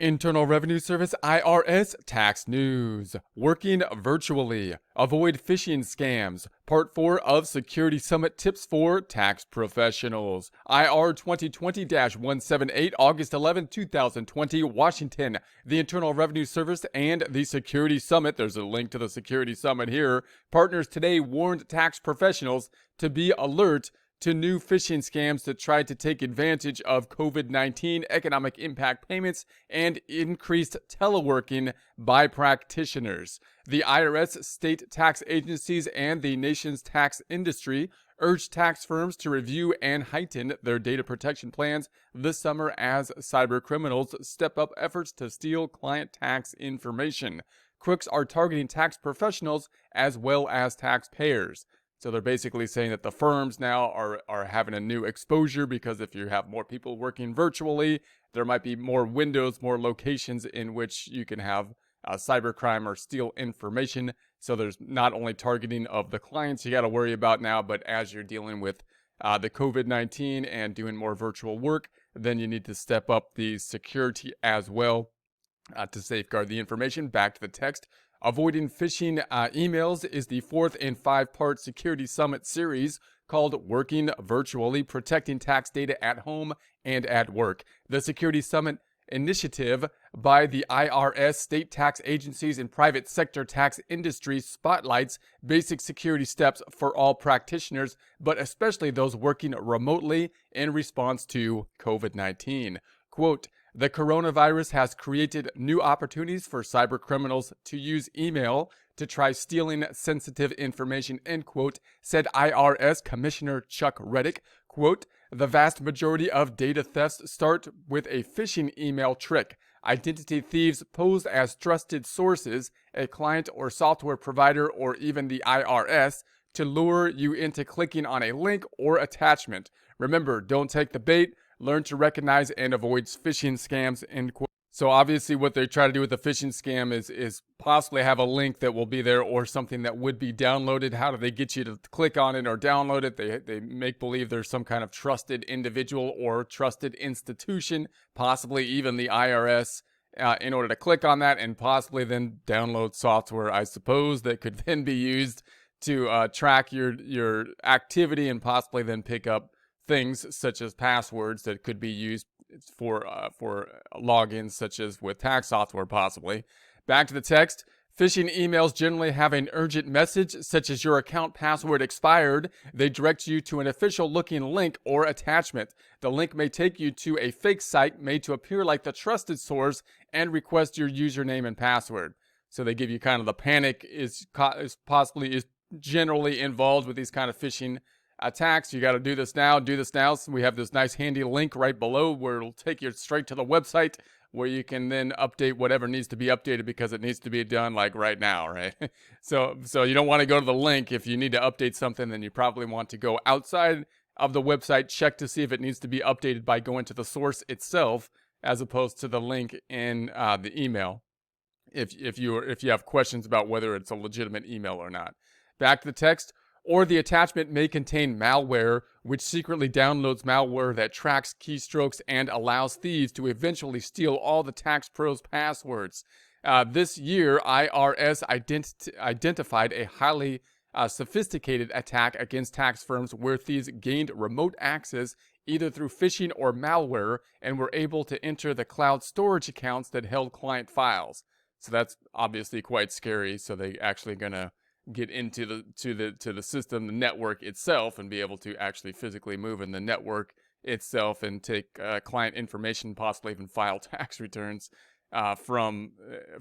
Internal Revenue Service IRS tax news. Working virtually. Avoid phishing scams. Part 4 of Security Summit tips for tax professionals. IR 2020-178, August 11, 2020, Washington. The Internal Revenue Service and the Security Summit, there's a link to the Security Summit here, partners today warned tax professionals to be alert to new phishing scams that try to take advantage of COVID-19 economic impact payments and increased teleworking by practitioners. The IRS, state tax agencies, and the nation's tax industry urge tax firms to review and heighten their data protection plans this summer as cybercriminals step up efforts to steal client tax information. Crooks are targeting tax professionals as well as taxpayers. So they're basically saying that the firms now are having a new exposure because if you have more people working virtually, there might be more windows, more locations in which you can have cybercrime or steal information. So there's not only targeting of the clients you got to worry about now, but as you're dealing with the COVID-19 and doing more virtual work, then you need to step up the security as well to safeguard the information. Back to the text. Avoiding phishing emails is the 4th and 5-part Security Summit series called Working Virtually, Protecting Tax Data at Home and at Work. The Security Summit initiative by the IRS, state tax agencies, and private sector tax industry spotlights basic security steps for all practitioners, but especially those working remotely in response to COVID-19. Quote, "The coronavirus has created new opportunities for cybercriminals to use email to try stealing sensitive information," end quote, said IRS Commissioner Chuck Reddick. Quote, "The vast majority of data thefts start with a phishing email trick. Identity thieves pose as trusted sources, a client or software provider, or even the IRS, to lure you into clicking on a link or attachment. Remember, don't take the bait. Learn to recognize and avoid phishing scams," end quote. So obviously what they try to do with the phishing scam is possibly have a link that will be there or something that would be downloaded. How do they get you to click on it or download it? They make believe there's some kind of trusted individual or trusted institution, possibly even the IRS, in order to click on that and possibly then download software, I suppose, that could then be used to track your activity and possibly then pick up things such as passwords that could be used for logins, such as with tax software, possibly. Back to the text. Phishing emails generally have an urgent message, such as your account password expired. They direct you to an official-looking link or attachment. The link may take you to a fake site made to appear like the trusted source and request your username and password. So they give you kind of the panic is generally involved with these kind of phishing attacks. You got to do this now, So we have this nice handy link right below where it'll take you straight to the website where you can then update whatever needs to be updated because it needs to be done like right now, right? So you don't want to go to the link. If you need to update something, then you probably want to go outside of the website, check to see if it needs to be updated by going to the source itself as opposed to the link in the email. If you have questions about whether it's a legitimate email or not. Back to the text. Or the attachment may contain malware, which secretly downloads malware that tracks keystrokes and allows thieves to eventually steal all the tax pros' passwords. This year, IRS identified a highly sophisticated attack against tax firms where thieves gained remote access either through phishing or malware and were able to enter the cloud storage accounts that held client files. So that's obviously quite scary. So they actually gonna get into the system, the network itself, and be able to actually physically move in the network itself and take client information, possibly even file tax returns from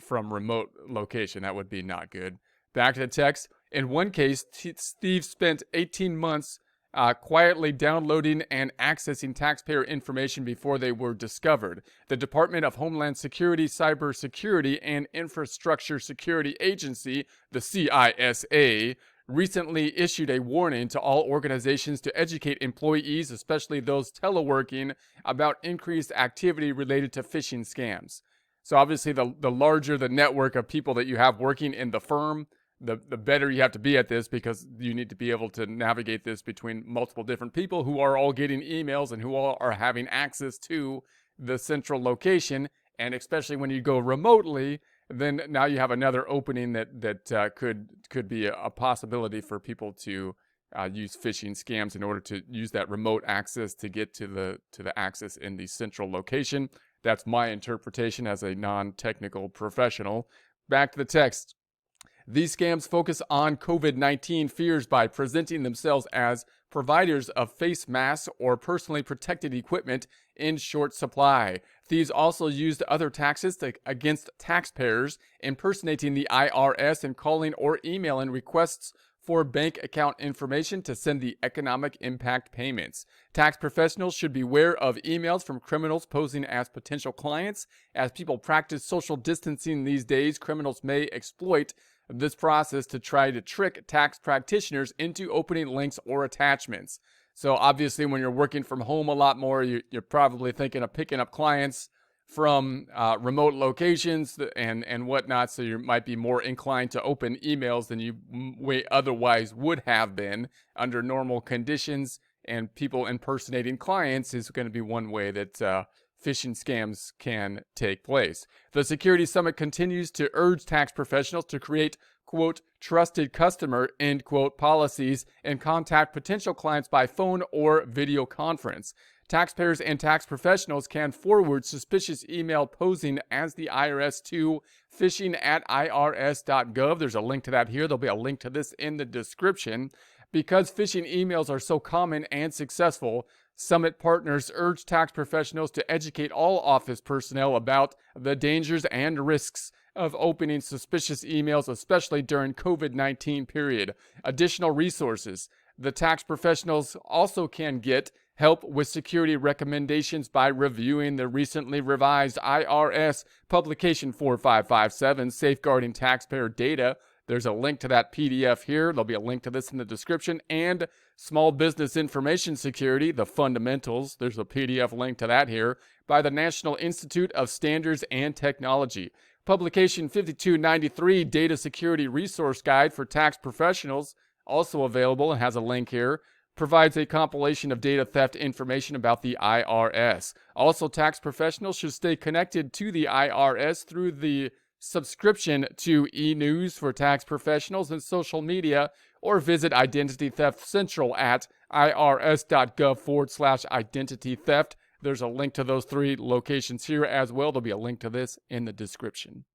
remote location. That would be not good. Back to the text. In one case, thieves spent 18 months quietly downloading and accessing taxpayer information before they were discovered. The Department of Homeland Security, Cybersecurity, and Infrastructure Security Agency, the CISA, recently issued a warning to all organizations to educate employees, especially those teleworking, about increased activity related to phishing scams. So obviously the larger the network of people that you have working in the firm, the better you have to be at this, because you need to be able to navigate this between multiple different people who are all getting emails and who all are having access to the central location And especially when you go remotely, then now you have another opening that could be a possibility for people to use phishing scams in order to use that remote access to get to the access in the central location. That's my interpretation as a non-technical professional. Back to the text. These scams focus on COVID-19 fears by presenting themselves as providers of face masks or personally protected equipment in short supply. Thieves also used other tactics against taxpayers, impersonating the IRS and calling or emailing requests for bank account information to send the economic impact payments. Tax professionals should beware of emails from criminals posing as potential clients. As people practice social distancing these days, criminals may exploit this process to try to trick tax practitioners into opening links or attachments. So obviously, when you're working from home a lot more, you're probably thinking of picking up clients from remote locations and whatnot. So you might be more inclined to open emails than you otherwise would have been under normal conditions. And people impersonating clients is going to be one way that phishing scams can take place. The Security Summit continues to urge tax professionals to create, quote, trusted customer, end quote, policies and contact potential clients by phone or video conference. Taxpayers and tax professionals can forward suspicious email posing as the IRS to phishing@irs.gov. There's a link to that here. There'll be a link to this in the description. Because phishing emails are so common and successful, Summit partners urge tax professionals to educate all office personnel about the dangers and risks of opening suspicious emails, especially during COVID-19 period. Additional resources. The tax professionals also can get help with security recommendations by reviewing the recently revised IRS Publication 4557, Safeguarding Taxpayer Data. There's a link to that PDF here. There'll be a link to this in the description. And Small Business Information Security, the Fundamentals. There's a PDF link to that here by the National Institute of Standards and Technology. Publication 5293, Data Security Resource Guide for Tax Professionals, also available and has a link here, provides a compilation of data theft information about the IRS. Also, tax professionals should stay connected to the IRS through the subscription to e-news for tax professionals and social media, or visit Identity Theft Central at irs.gov/identity theft. There's a link to those 3 locations here as well. There'll be a link to this in the description.